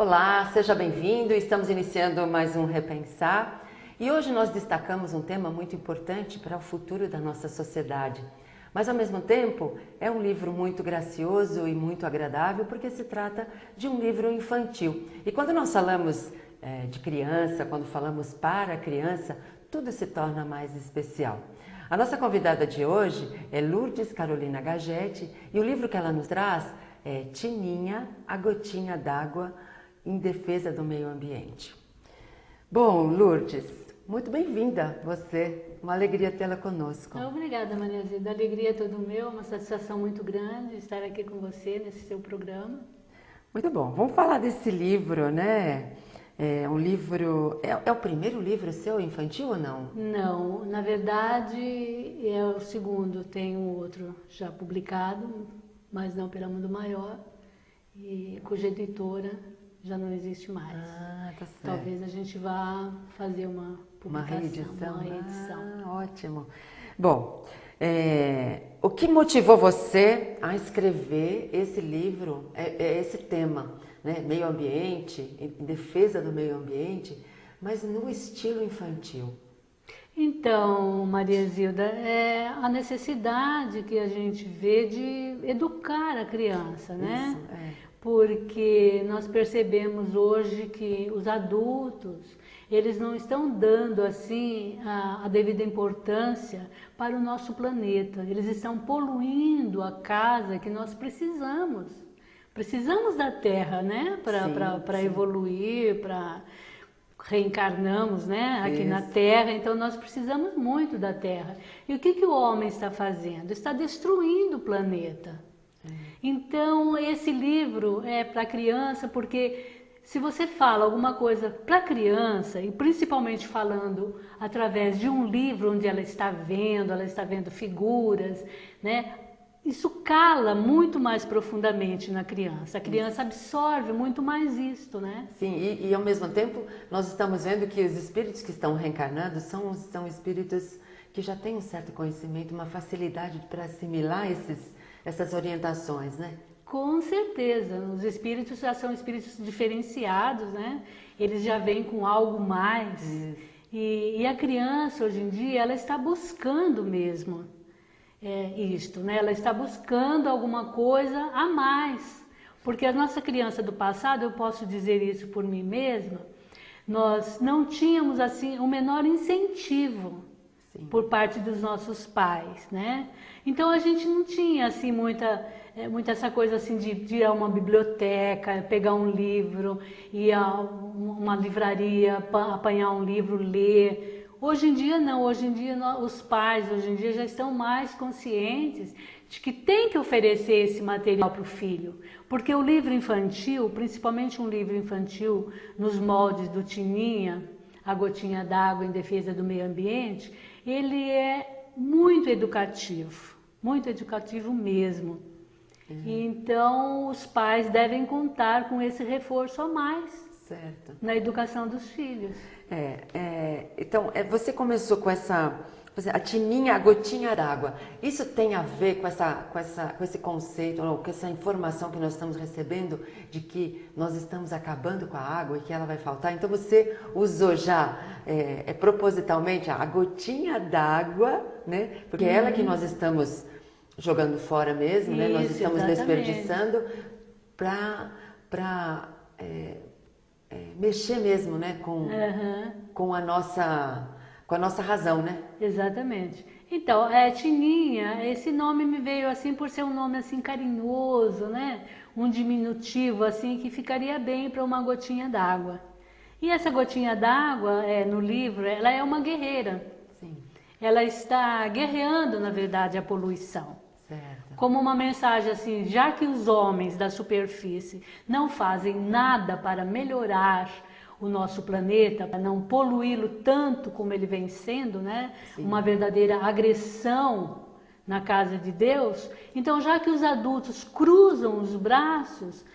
Olá, seja bem-vindo. Estamos iniciando mais um Repensar e hoje nós destacamos um tema muito importante para o futuro da nossa sociedade. Mas ao mesmo tempo é um livro muito gracioso e muito agradável porque se trata de um livro infantil. E quando nós falamos de criança, quando falamos para a criança, tudo se torna mais especial. A nossa convidada de hoje é Lourdes Carolina Gagetti e o livro que ela nos traz é Tininha, a Gotinha d'Água em Defesa do Meio Ambiente. Bom, Lourdes, muito bem-vinda você, uma alegria tê-la conosco. Obrigada, Maria Zilda, a alegria é todo meu, uma satisfação muito grande estar aqui com você nesse seu programa. Muito bom, vamos falar desse livro, né? É um livro, é o primeiro livro seu infantil ou não? Não, na verdade é o segundo, tem um outro já publicado, mas não pela Mundo Maior, e cuja editora já não existe mais. Ah, tá certo. Talvez a gente vá fazer uma publicação, reedição. uma reedição. Ah, ótimo. Bom, o que motivou você a escrever esse livro, esse tema, né? Meio ambiente, em defesa do meio ambiente, mas no estilo infantil? Então, Maria Zilda, é a necessidade que a gente vê de educar a criança, né? Isso, é. Porque nós percebemos hoje que os adultos, eles não estão dando assim a devida importância para o nosso planeta. Eles estão poluindo a casa que nós precisamos. Precisamos da Terra, né? Para evoluir, para reencarnamos, né? Aqui na Terra, então nós precisamos muito da Terra. E o que o homem está fazendo? Está destruindo o planeta. Então, esse livro é para criança, porque se você fala alguma coisa para criança, e principalmente falando através de um livro onde ela está vendo figuras, né? Isso cala muito mais profundamente na criança. A criança absorve muito mais isto, né? Sim, e ao mesmo tempo nós estamos vendo que os espíritos que estão reencarnando são espíritos que já têm um certo conhecimento, uma facilidade para assimilar essas orientações, né? Com certeza, os espíritos já são espíritos diferenciados, né? Eles já vêm com algo mais. E a criança, hoje em dia, ela está buscando mesmo isto, né? Ela está buscando alguma coisa a mais. Porque a nossa criança do passado, eu posso dizer isso por mim mesma, nós não tínhamos, assim, o menor incentivo por parte dos nossos pais, né? Então a gente não tinha assim muita essa coisa assim de ir a uma biblioteca, pegar um livro, ir a uma livraria, apanhar um livro, ler. Hoje em dia não, hoje em dia os pais hoje em dia já estão mais conscientes de que tem que oferecer esse material para o filho, porque o livro infantil, principalmente um livro infantil nos moldes do Tininha, a Gotinha d'Água em Defesa do Meio Ambiente, ele é muito educativo mesmo. Então, os pais devem contar com esse reforço a mais na educação dos filhos. Então, você começou com a Tininha, a Gotinha d'Água. Isso tem a ver com esse conceito, ou com essa informação que nós estamos recebendo de que nós estamos acabando com a água e que ela vai faltar? Então você usou já propositalmente a gotinha d'água, né? Porque é ela que nós estamos jogando fora mesmo, né? Nós estamos desperdiçando para mexer mesmo, né? Com a nossa razão, né? Exatamente. Então, Tininha, esse nome me veio assim por ser um nome assim carinhoso, né? Um diminutivo assim que ficaria bem para uma gotinha d'água. E essa gotinha d'água, no livro, ela é uma guerreira. Sim. Ela está guerreando, na verdade, a poluição. Certo. Como uma mensagem assim, já que os homens da superfície não fazem nada para melhorar o nosso planeta, para não poluí-lo tanto como ele vem sendo, né? Sim. Uma verdadeira agressão na casa de Deus. Então, já que os adultos cruzam os braços,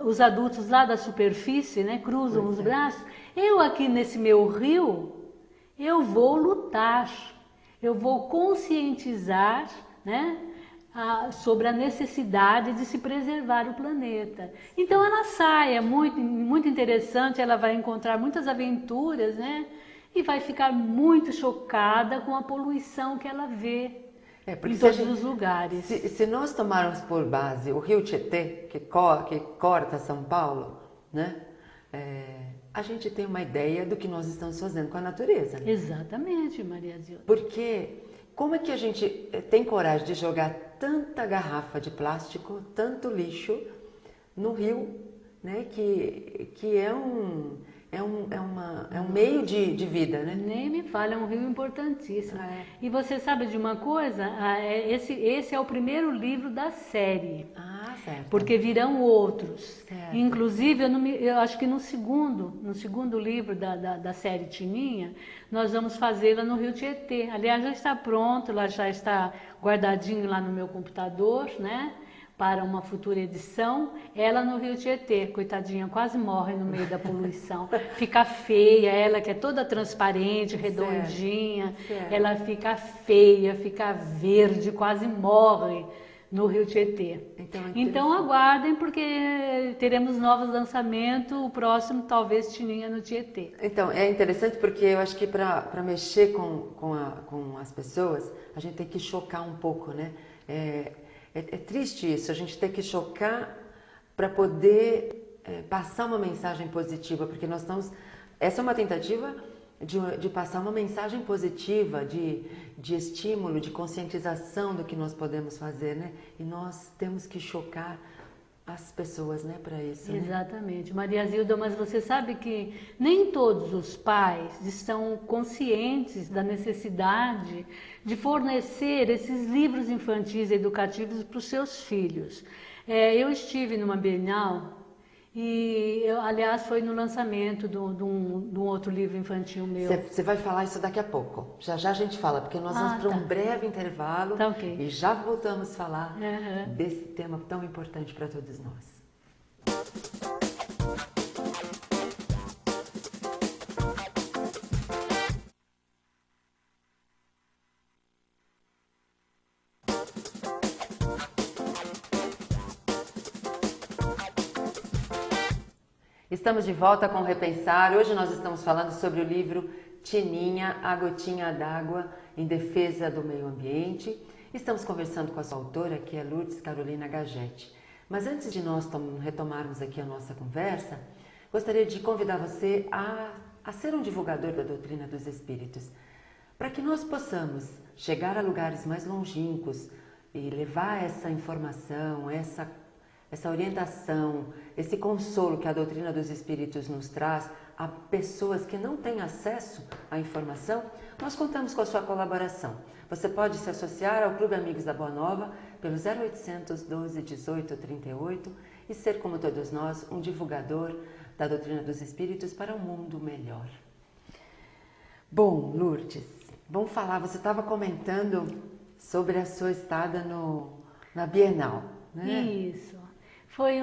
os adultos lá da superfície, né, cruzam os braços, eu aqui nesse meu rio, eu vou lutar, eu vou conscientizar, né, sobre a necessidade de se preservar o planeta. Então ela sai, é muito, muito interessante, ela vai encontrar muitas aventuras, né? E vai ficar muito chocada com a poluição que ela vê em todos os lugares. Se nós tomarmos por base o Rio Tietê, que corta São Paulo, né? A gente tem uma ideia do que nós estamos fazendo com a natureza. Né? Exatamente, Maria Zilda. Porque como é que a gente tem coragem de jogar tanta garrafa de plástico, tanto lixo no rio, né? Que é um meio de vida, né? Nem me fala, é um rio importantíssimo. E você sabe de uma coisa? Esse é o primeiro livro da série. Ah, certo. Porque virão outros. Certo. Inclusive, eu acho que no segundo livro da série Tininha, nós vamos fazê-la no Rio Tietê. Aliás, já está pronto, ela já está guardadinho lá no meu computador, né? Para uma futura edição, ela no Rio Tietê, coitadinha, quase morre no meio da poluição, fica feia, ela que é toda transparente, redondinha, certo. Ela fica feia, fica verde, quase morre no Rio Tietê. Então aguardem, porque teremos novos lançamentos, o próximo talvez Tininha no Tietê. Então, é interessante porque eu acho que para mexer com as pessoas, a gente tem que chocar um pouco, né? É triste isso, a gente tem que chocar para poder passar uma mensagem positiva, porque nós estamos... Essa é uma tentativa de passar uma mensagem positiva, de estímulo, de conscientização do que nós podemos fazer, né? E nós temos que chocar as pessoas, né, para isso. Exatamente. Né? Maria Zilda, mas você sabe que nem todos os pais estão conscientes da necessidade de fornecer esses livros infantis educativos para os seus filhos. Eu estive numa Bienal e, aliás, foi no lançamento de um outro livro infantil meu. Você vai falar isso daqui a pouco. Já já a gente fala, porque nós vamos para um breve intervalo e já voltamos a falar desse tema tão importante para todos nós. Estamos de volta com o Repensar. Hoje nós estamos falando sobre o livro Tininha, a gotinha d'água em defesa do meio ambiente. Estamos conversando com a sua autora, que é Lourdes Carolina Gagetti. Mas antes de nós retomarmos aqui a nossa conversa, gostaria de convidar você a ser um divulgador da doutrina dos espíritos, para que nós possamos chegar a lugares mais longínquos e levar essa informação, essa orientação, esse consolo que a doutrina dos espíritos nos traz a pessoas que não têm acesso à informação. Nós contamos com a sua colaboração. Você pode se associar ao Clube Amigos da Boa Nova pelo 0800 12 18 38 e ser, como todos nós, um divulgador da doutrina dos espíritos para um mundo melhor. Bom, Lourdes, vamos falar, você estava comentando sobre a sua estada na Bienal, né? Isso. Foi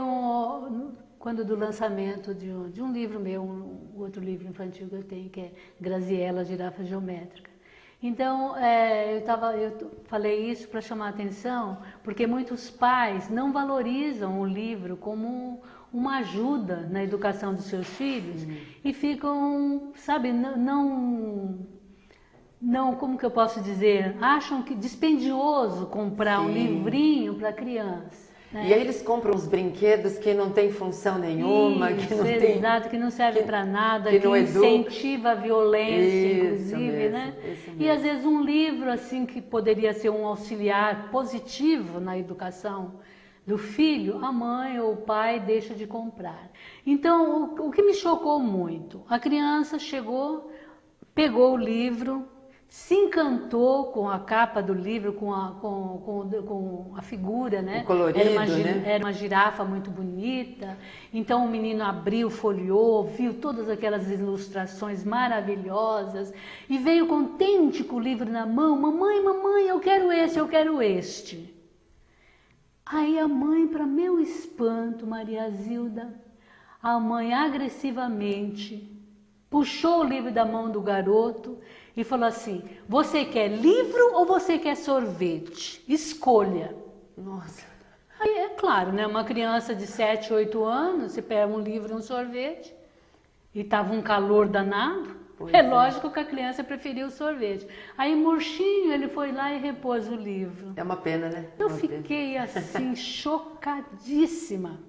quando do lançamento de um livro meu, um outro livro infantil que eu tenho, que é Graziella, Girafa Geométrica. Então, eu falei isso para chamar a atenção, porque muitos pais não valorizam o livro como uma ajuda na educação dos seus filhos e ficam, sabe, não, como que eu posso dizer, acham que dispendioso comprar um livrinho para criança. Né? E aí eles compram uns brinquedos que não tem função nenhuma, que não serve para nada, que incentiva a violência, inclusive, né? E às vezes um livro assim que poderia ser um auxiliar positivo na educação do filho, a mãe ou o pai deixa de comprar. Então, o que me chocou muito, a criança chegou, pegou o livro, se encantou com a capa do livro, com a figura, né? O colorido, era uma girafa muito bonita. Então o menino abriu, folheou, viu todas aquelas ilustrações maravilhosas e veio contente com o livro na mão. Mamãe, eu quero esse, eu quero este. Aí a mãe, para meu espanto, Maria Zilda, a mãe agressivamente puxou o livro da mão do garoto e falou assim: você quer livro ou você quer sorvete? Escolha. Nossa. Aí é claro, né? Uma criança de 7, 8 anos, você pega um livro e um sorvete, e tava um calor danado, lógico que a criança preferiu o sorvete. Aí murchinho, ele foi lá e repôs o livro. É uma pena, né? Eu fiquei assim, chocadíssima.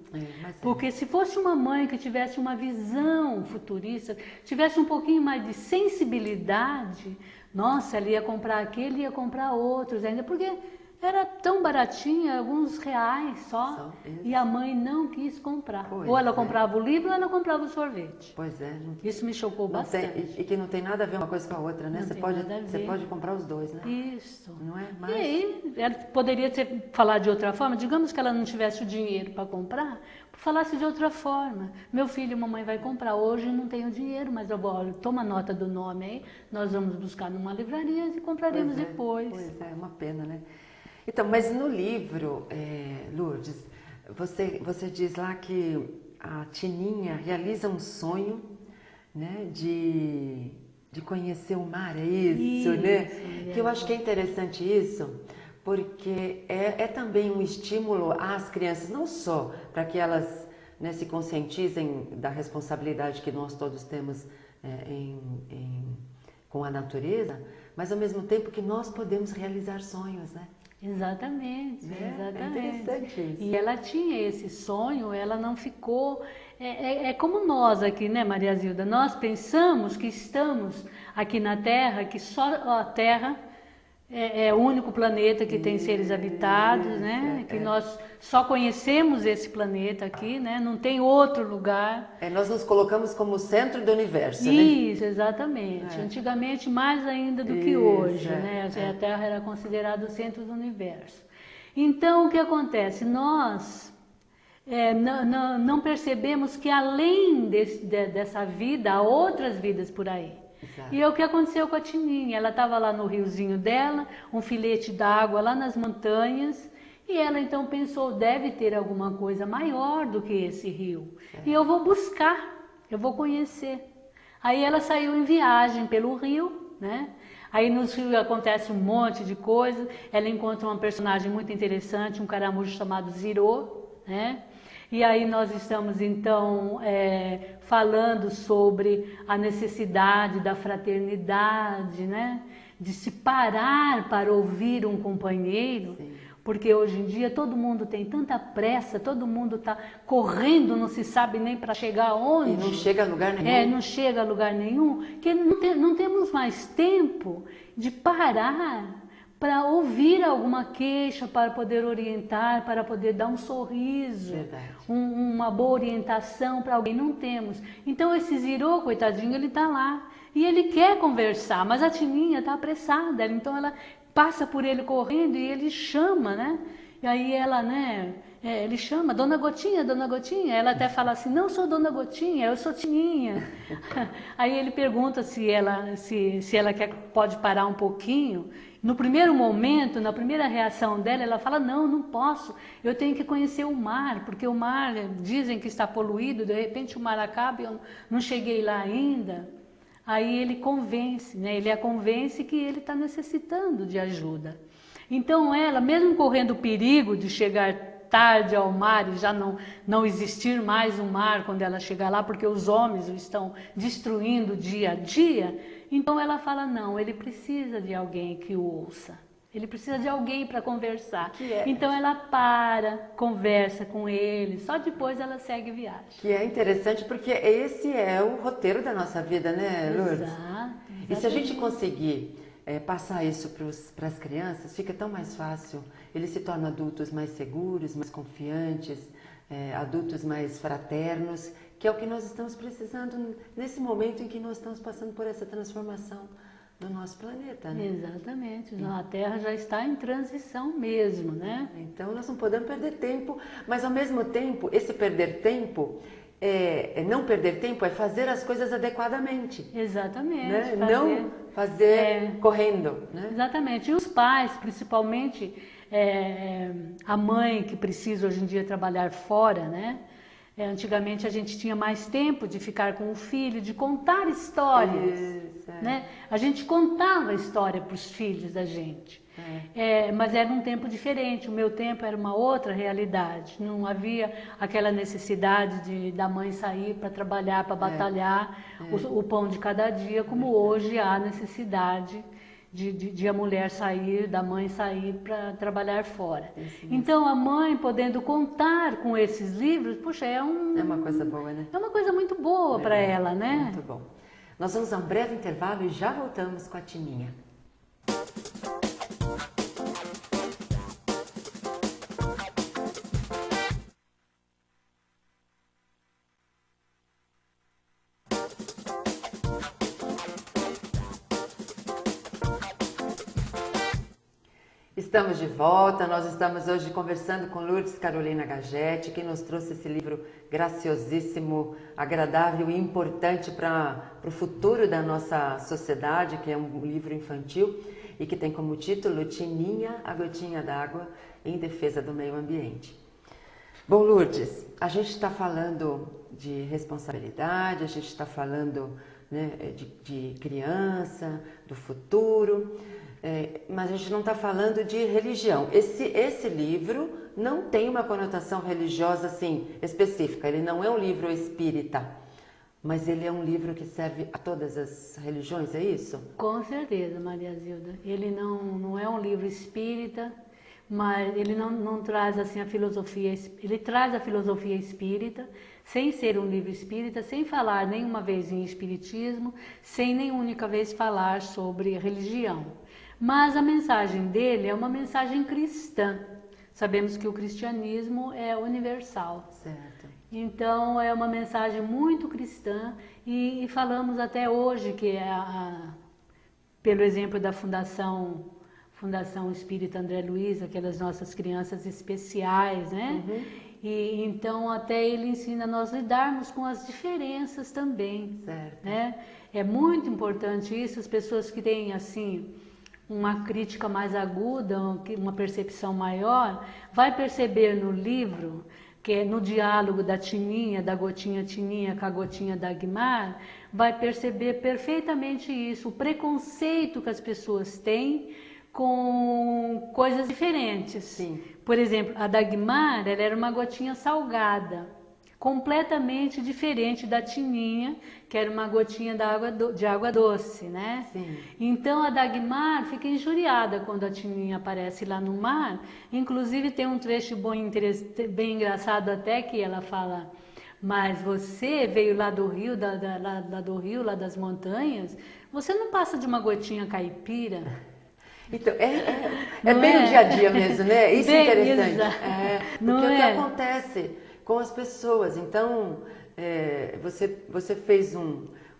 Porque se fosse uma mãe que tivesse uma visão futurista, tivesse um pouquinho mais de sensibilidade, nossa, ela ia comprar aquele, ia comprar outros ainda, porque era tão baratinho, alguns reais só, e a mãe não quis comprar. Ou ela comprava o livro ou ela comprava o sorvete. Pois é. Isso me chocou bastante. E que não tem nada a ver uma coisa com a outra, né? Você pode comprar os dois, né? Isso. Não é? E aí, ela poderia falar de outra forma, digamos que ela não tivesse o dinheiro para comprar, falasse de outra forma. Meu filho, mamãe vai comprar, hoje não tenho dinheiro, mas eu vou, toma nota do nome aí, nós vamos buscar numa livraria e compraremos depois. Pois é, uma pena, né? Então, mas no livro, Lourdes, você diz lá que a Tininha realiza um sonho, né, de conhecer o mar, é isso, né? Que eu acho que é interessante isso, porque é também um estímulo às crianças, não só para que elas, né, se conscientizem da responsabilidade que nós todos temos com a natureza, mas ao mesmo tempo que nós podemos realizar sonhos, né? Exatamente, exatamente. É interessante isso. E ela tinha esse sonho, ela não ficou... É como nós aqui, né, Maria Zilda? Nós pensamos que estamos aqui na Terra, que só a Terra é o único planeta que tem seres habitados, né? Que nós só conhecemos esse planeta aqui, né? Não tem outro lugar. Nós nos colocamos como o centro do universo, né? Isso, exatamente. Antigamente, mais ainda do que hoje, né? A Terra era considerada o centro do universo. Então, o que acontece? Nós não percebemos que além dessa vida, há outras vidas por aí. Exato. E é o que aconteceu com a Tininha. Ela estava lá no riozinho dela, um filete d'água lá nas montanhas, e ela então pensou, deve ter alguma coisa maior do que esse rio. E eu vou buscar, eu vou conhecer. Aí ela saiu em viagem pelo rio, né? Aí nos rios acontece um monte de coisa. Ela encontra uma personagem muito interessante, um caramujo chamado Zirô, né? E aí nós estamos então falando sobre a necessidade da fraternidade, né? De se parar para ouvir um companheiro. Sim. Porque hoje em dia todo mundo tem tanta pressa, todo mundo está correndo, não se sabe nem para chegar onde. E não chega a lugar nenhum. Não chega a lugar nenhum, que não temos mais tempo de parar para ouvir alguma queixa, para poder orientar, para poder dar um sorriso, uma boa orientação para alguém. Não temos. Então esse Zirô, coitadinho, ele está lá e ele quer conversar, mas a Tininha está apressada, então ela passa por ele correndo e ele chama, né? E aí ela, né? Ele chama, Dona Gotinha, Dona Gotinha. Ela até fala assim, não sou Dona Gotinha, eu sou Tininha. Aí ele pergunta se ela pode parar um pouquinho. No primeiro momento, na primeira reação dela, ela fala, não posso, eu tenho que conhecer o mar, porque o mar, dizem que está poluído, de repente o mar acaba e eu não cheguei lá ainda. Aí ele convence, né? Ele a convence que ele está necessitando de ajuda. Então ela, mesmo correndo o perigo de chegar tarde ao mar e já não existir mais um mar quando ela chegar lá, porque os homens o estão destruindo dia a dia, então ela fala, não, ele precisa de alguém que o ouça. Ele precisa de alguém para conversar. Então ela conversa com ele, só depois ela segue viagem. Que é interessante porque esse é o roteiro da nossa vida, né, Lourdes? Exato. E se a gente conseguir passar isso para as crianças, fica tão mais fácil. Eles se tornam adultos mais seguros, mais confiantes, adultos mais fraternos, que é o que nós estamos precisando nesse momento em que nós estamos passando por essa transformação do nosso planeta, né? Exatamente. A Terra já está em transição mesmo, né? Então nós não podemos perder tempo, mas ao mesmo tempo, esse perder tempo, não perder tempo é fazer as coisas adequadamente. Exatamente. Né? Não fazer correndo, né? Exatamente. E os pais, principalmente a mãe que precisa hoje em dia trabalhar fora, né? Antigamente a gente tinha mais tempo de ficar com o filho, de contar histórias, Isso, né? A gente contava a história para os filhos da gente. Mas era um tempo diferente, o meu tempo era uma outra realidade, não havia aquela necessidade da mãe sair para trabalhar, para batalhar o pão de cada dia, como hoje há necessidade de a mulher sair, da mãe sair para trabalhar fora. Então a mãe podendo contar com esses livros, puxa, é uma coisa boa, né? É uma coisa muito boa para ela, né? Muito bom. Nós vamos a um breve intervalo e já voltamos com a Tininha. Estamos de volta, nós estamos hoje conversando com Lourdes Carolina Gagetti, que nos trouxe esse livro graciosíssimo, agradável e importante para o futuro da nossa sociedade, que é um livro infantil e que tem como título Tininha, a gotinha d'água em defesa do meio ambiente. Bom, Lourdes, a gente está falando de responsabilidade, a gente está falando, né, de criança, do futuro... mas a gente não está falando de religião. Esse livro não tem uma conotação religiosa assim específica. Ele não é um livro espírita, mas ele é um livro que serve a todas as religiões, é isso? Com certeza, Maria Zilda. Ele não é um livro espírita, mas ele não traz assim a filosofia. Ele traz a filosofia espírita, sem ser um livro espírita, sem falar nenhuma vez em espiritismo, sem nem única vez falar sobre religião. Mas a mensagem dele é uma mensagem cristã. Sabemos que o cristianismo é universal. Certo. Então é uma mensagem muito cristã e falamos até hoje que pelo exemplo da Fundação Espírita André Luiz, aquelas nossas crianças especiais, né? Uhum. E então até ele ensina nós lidarmos com as diferenças também. Certo. Né? É muito importante isso, as pessoas que têm assim uma crítica mais aguda, uma percepção maior, vai perceber no livro, que é no diálogo da Tininha, da gotinha Tininha com a gotinha Dagmar, vai perceber perfeitamente isso, o preconceito que as pessoas têm com coisas diferentes. Sim. Por exemplo, a Dagmar, ela era uma gotinha salgada, completamente diferente da Tininha, que era uma gotinha de água doce, né? Sim. Então a Dagmar fica injuriada quando a Tininha aparece lá no mar. Inclusive tem um trecho bem engraçado até que ela fala: mas você veio lá do rio, lá das montanhas, você não passa de uma gotinha caipira? Então, bem o dia a dia mesmo, né? Isso é interessante. Porque o que acontece com as pessoas. Então, você fez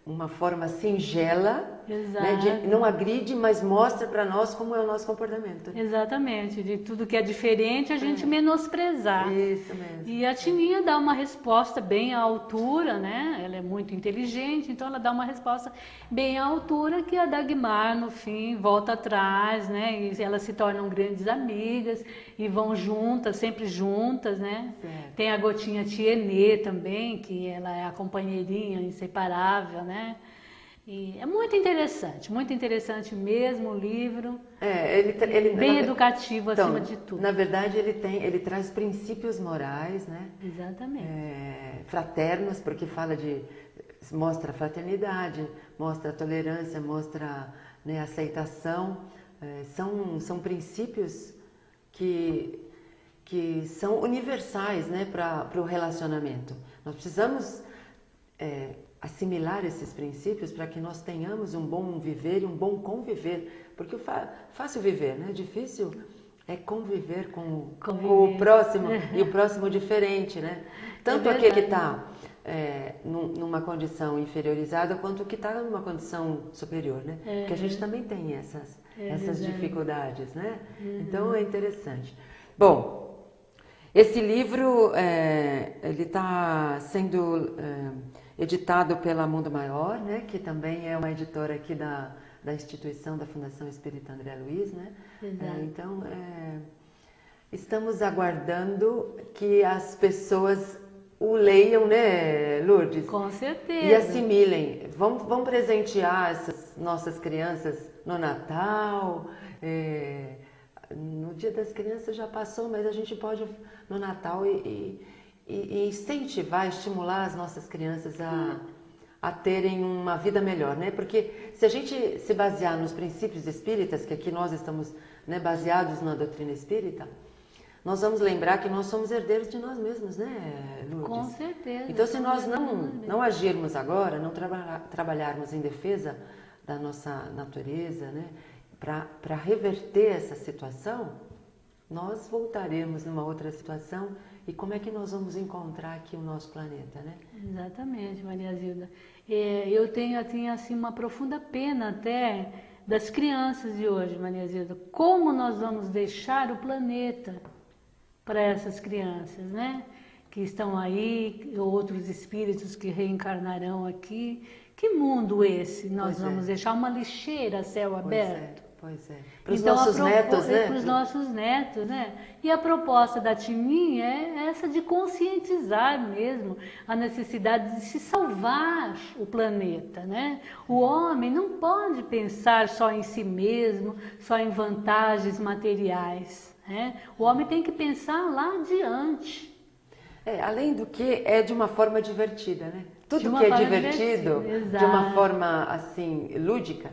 uma forma singela, né, não agride, mas mostra para nós como é o nosso comportamento. Exatamente, de tudo que é diferente a gente menosprezar. Isso mesmo. E a Tininha dá uma resposta bem à altura, né? Ela é muito inteligente, então ela dá uma resposta bem à altura que a Dagmar, no fim, volta atrás, né? E elas se tornam grandes amigas e vão juntas, sempre juntas, né? Certo. Tem a gotinha Tienê também, que ela é a companheirinha inseparável, né? E é muito interessante mesmo o livro. Bem educativo acima de tudo. Na verdade, ele traz princípios morais, né? Exatamente. Fraternos, porque mostra a fraternidade, mostra a tolerância, mostra, né, a aceitação. São princípios que são universais, né, para o relacionamento. Nós precisamos assimilar esses princípios para que nós tenhamos um bom viver e um bom conviver, porque fácil viver, né? Difícil é conviver com o próximo e o próximo diferente, né? Tanto aquele que está numa condição inferiorizada quanto o que está numa condição superior, né? Porque a gente também tem essas dificuldades, né? Então é interessante. Bom, esse livro ele está sendo editado pela Mundo Maior, né, que também é uma editora aqui da instituição da Fundação Espírita André Luiz, né? Então, estamos aguardando que as pessoas o leiam, né, Lourdes? Com certeza. E assimilem. Vamos presentear essas nossas crianças no Natal. No Dia das Crianças já passou, mas a gente pode no Natal e incentivar, estimular as nossas crianças a terem uma vida melhor, né? Porque se a gente se basear nos princípios espíritas, que aqui nós estamos, né, baseados na doutrina espírita, nós vamos lembrar que nós somos herdeiros de nós mesmos, né, Lourdes? Com certeza. Então, se nós não agirmos agora, não trabalharmos em defesa da nossa natureza, né, para reverter essa situação, nós voltaremos numa outra situação. E como é que nós vamos encontrar aqui o nosso planeta, né? Exatamente, Maria Zilda. Eu tenho assim, uma profunda pena até das crianças de hoje, Maria Zilda. Como nós vamos deixar o planeta para essas crianças, né? Que estão aí, outros espíritos que reencarnarão aqui. Que mundo esse nós vamos deixar? Uma lixeira a céu aberto? Pois é. Para os então, nossos netos, né? Para os nossos netos, né? E a proposta da Tininha é essa de conscientizar mesmo a necessidade de se salvar o planeta, né? O homem não pode pensar só em si mesmo, só em vantagens materiais, né? O homem tem que pensar lá adiante. Além do que é de uma forma divertida, né? Tudo que é divertido, de uma forma assim, lúdica,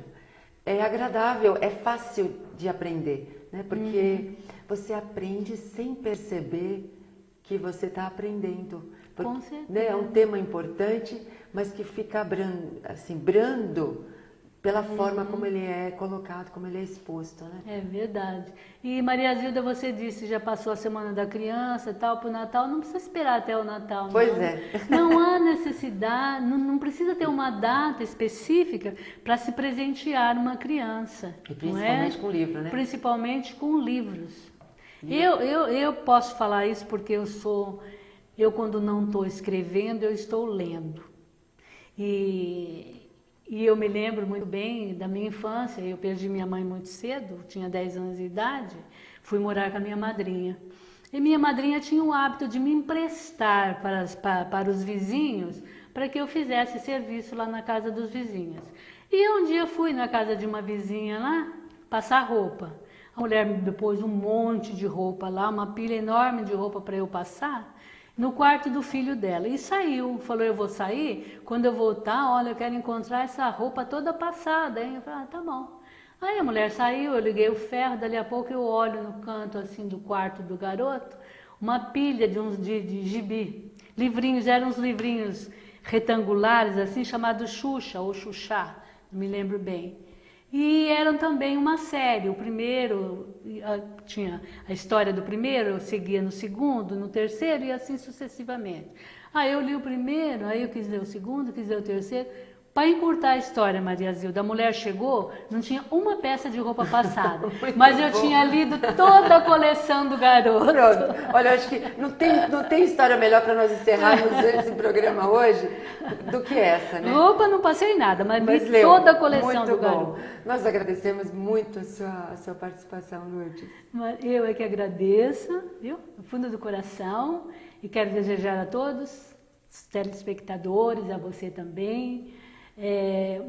é agradável, é fácil de aprender, né? Porque você aprende sem perceber que você está aprendendo. Porque, com certeza. Né, é um tema importante, mas que fica brando pela forma como ele é colocado, como ele é exposto, né? É verdade. E Maria Zilda, você disse, já passou a Semana da Criança e tal, para o Natal, não precisa esperar até o Natal. Pois não. é. Não há necessidade, não precisa ter uma data específica para se presentear uma criança. E principalmente com livro, né? Principalmente com livros. Eu posso falar isso porque eu quando não estou escrevendo, eu estou lendo. E eu me lembro muito bem da minha infância, eu perdi minha mãe muito cedo, tinha 10 anos de idade, fui morar com a minha madrinha. E minha madrinha tinha o hábito de me emprestar para os vizinhos, para que eu fizesse serviço lá na casa dos vizinhos. E um dia fui na casa de uma vizinha lá, passar roupa. A mulher me pôs um monte de roupa lá, uma pilha enorme de roupa para eu passar, no quarto do filho dela. E saiu, falou, eu vou sair, quando eu voltar, olha, eu quero encontrar essa roupa toda passada, hein? Eu falei, tá bom. Aí a mulher saiu, eu liguei o ferro, dali a pouco eu olho no canto assim do quarto do garoto, uma pilha de gibi, livrinhos, eram uns livrinhos retangulares assim, chamados Xuxa ou Xuxá, não me lembro bem. E eram também uma série, o primeiro, tinha a história do primeiro, eu seguia no segundo, no terceiro e assim sucessivamente. Aí eu li o primeiro, aí eu quis ler o segundo, quis ler o terceiro. Para encurtar a história, Maria Zilda, a mulher chegou, não tinha uma peça de roupa passada, mas eu tinha lido toda a coleção do garoto. Pronto. Olha, eu acho que não tem história melhor para nós encerrarmos esse programa hoje do que essa, né? Roupa não passei nada, mas li toda a coleção do garoto. Nós agradecemos muito a sua participação, Lourdes. Eu é que agradeço, viu? Do fundo do coração, e quero desejar a todos, os telespectadores, a você também,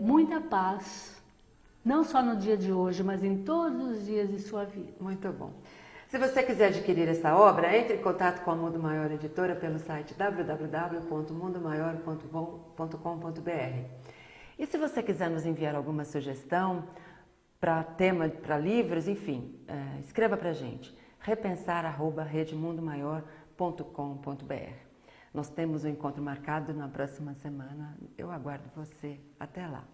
muita paz, não só no dia de hoje, mas em todos os dias de sua vida. Muito bom. Se você quiser adquirir essa obra, entre em contato com a Mundo Maior Editora pelo site www.mundomaior.com.br. E se você quiser nos enviar alguma sugestão para tema, para livros, enfim, escreva para a gente, repensar@redemundomaior.com.br. Nós temos um encontro marcado na próxima semana. Eu aguardo você. Até lá.